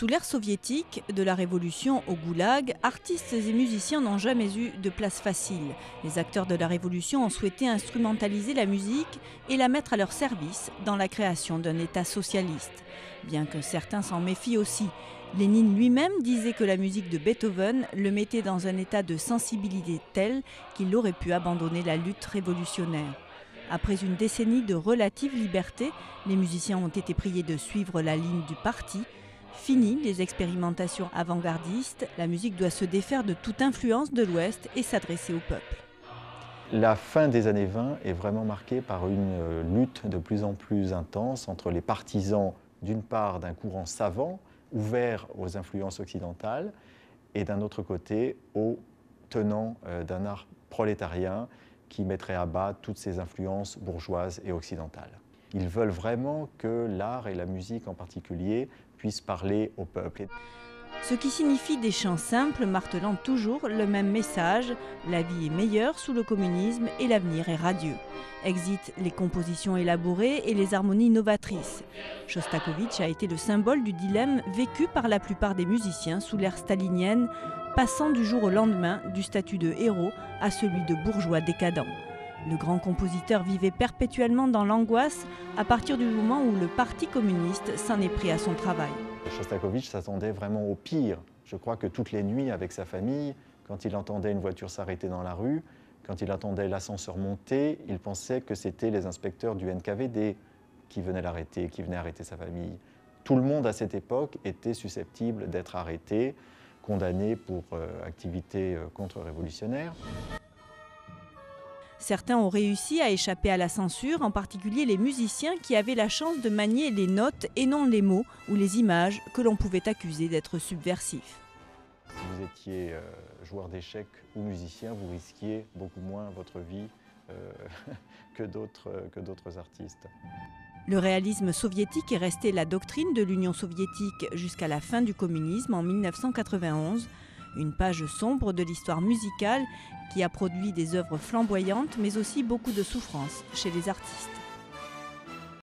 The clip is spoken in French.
Sous l'ère soviétique, de la révolution au goulag, artistes et musiciens n'ont jamais eu de place facile. Les acteurs de la révolution ont souhaité instrumentaliser la musique et la mettre à leur service dans la création d'un État socialiste. Bien que certains s'en méfient aussi. Lénine lui-même disait que la musique de Beethoven le mettait dans un état de sensibilité tel qu'il aurait pu abandonner la lutte révolutionnaire. Après une décennie de relative liberté, les musiciens ont été priés de suivre la ligne du parti. Fini les expérimentations avant-gardistes, la musique doit se défaire de toute influence de l'Ouest et s'adresser au peuple. La fin des années 20 est vraiment marquée par une lutte de plus en plus intense entre les partisans, d'une part, d'un courant savant, ouvert aux influences occidentales, et d'un autre côté, aux tenants d'un art prolétarien qui mettrait à bas toutes ces influences bourgeoises et occidentales. Ils veulent vraiment que l'art et la musique en particulier puissent parler au peuple. Ce qui signifie des chants simples martelant toujours le même message, la vie est meilleure sous le communisme et l'avenir est radieux. Exit les compositions élaborées et les harmonies novatrices. Shostakovich a été le symbole du dilemme vécu par la plupart des musiciens sous l'ère stalinienne, passant du jour au lendemain du statut de héros à celui de bourgeois décadent. Le grand compositeur vivait perpétuellement dans l'angoisse à partir du moment où le Parti communiste s'en est pris à son travail. Shostakovich s'attendait vraiment au pire. Je crois que toutes les nuits avec sa famille, quand il entendait une voiture s'arrêter dans la rue, quand il attendait l'ascenseur monter, il pensait que c'était les inspecteurs du NKVD qui venaient l'arrêter, qui venaient arrêter sa famille. Tout le monde à cette époque était susceptible d'être arrêté, condamné pour activité contre-révolutionnaire. Certains ont réussi à échapper à la censure, en particulier les musiciens qui avaient la chance de manier les notes et non les mots ou les images que l'on pouvait accuser d'être subversifs. Si vous étiez joueur d'échecs ou musicien, vous risquiez beaucoup moins votre vie que d'autres artistes. Le réalisme soviétique est resté la doctrine de l'Union soviétique jusqu'à la fin du communisme en 1991. Une page sombre de l'histoire musicale qui a produit des œuvres flamboyantes mais aussi beaucoup de souffrance chez les artistes.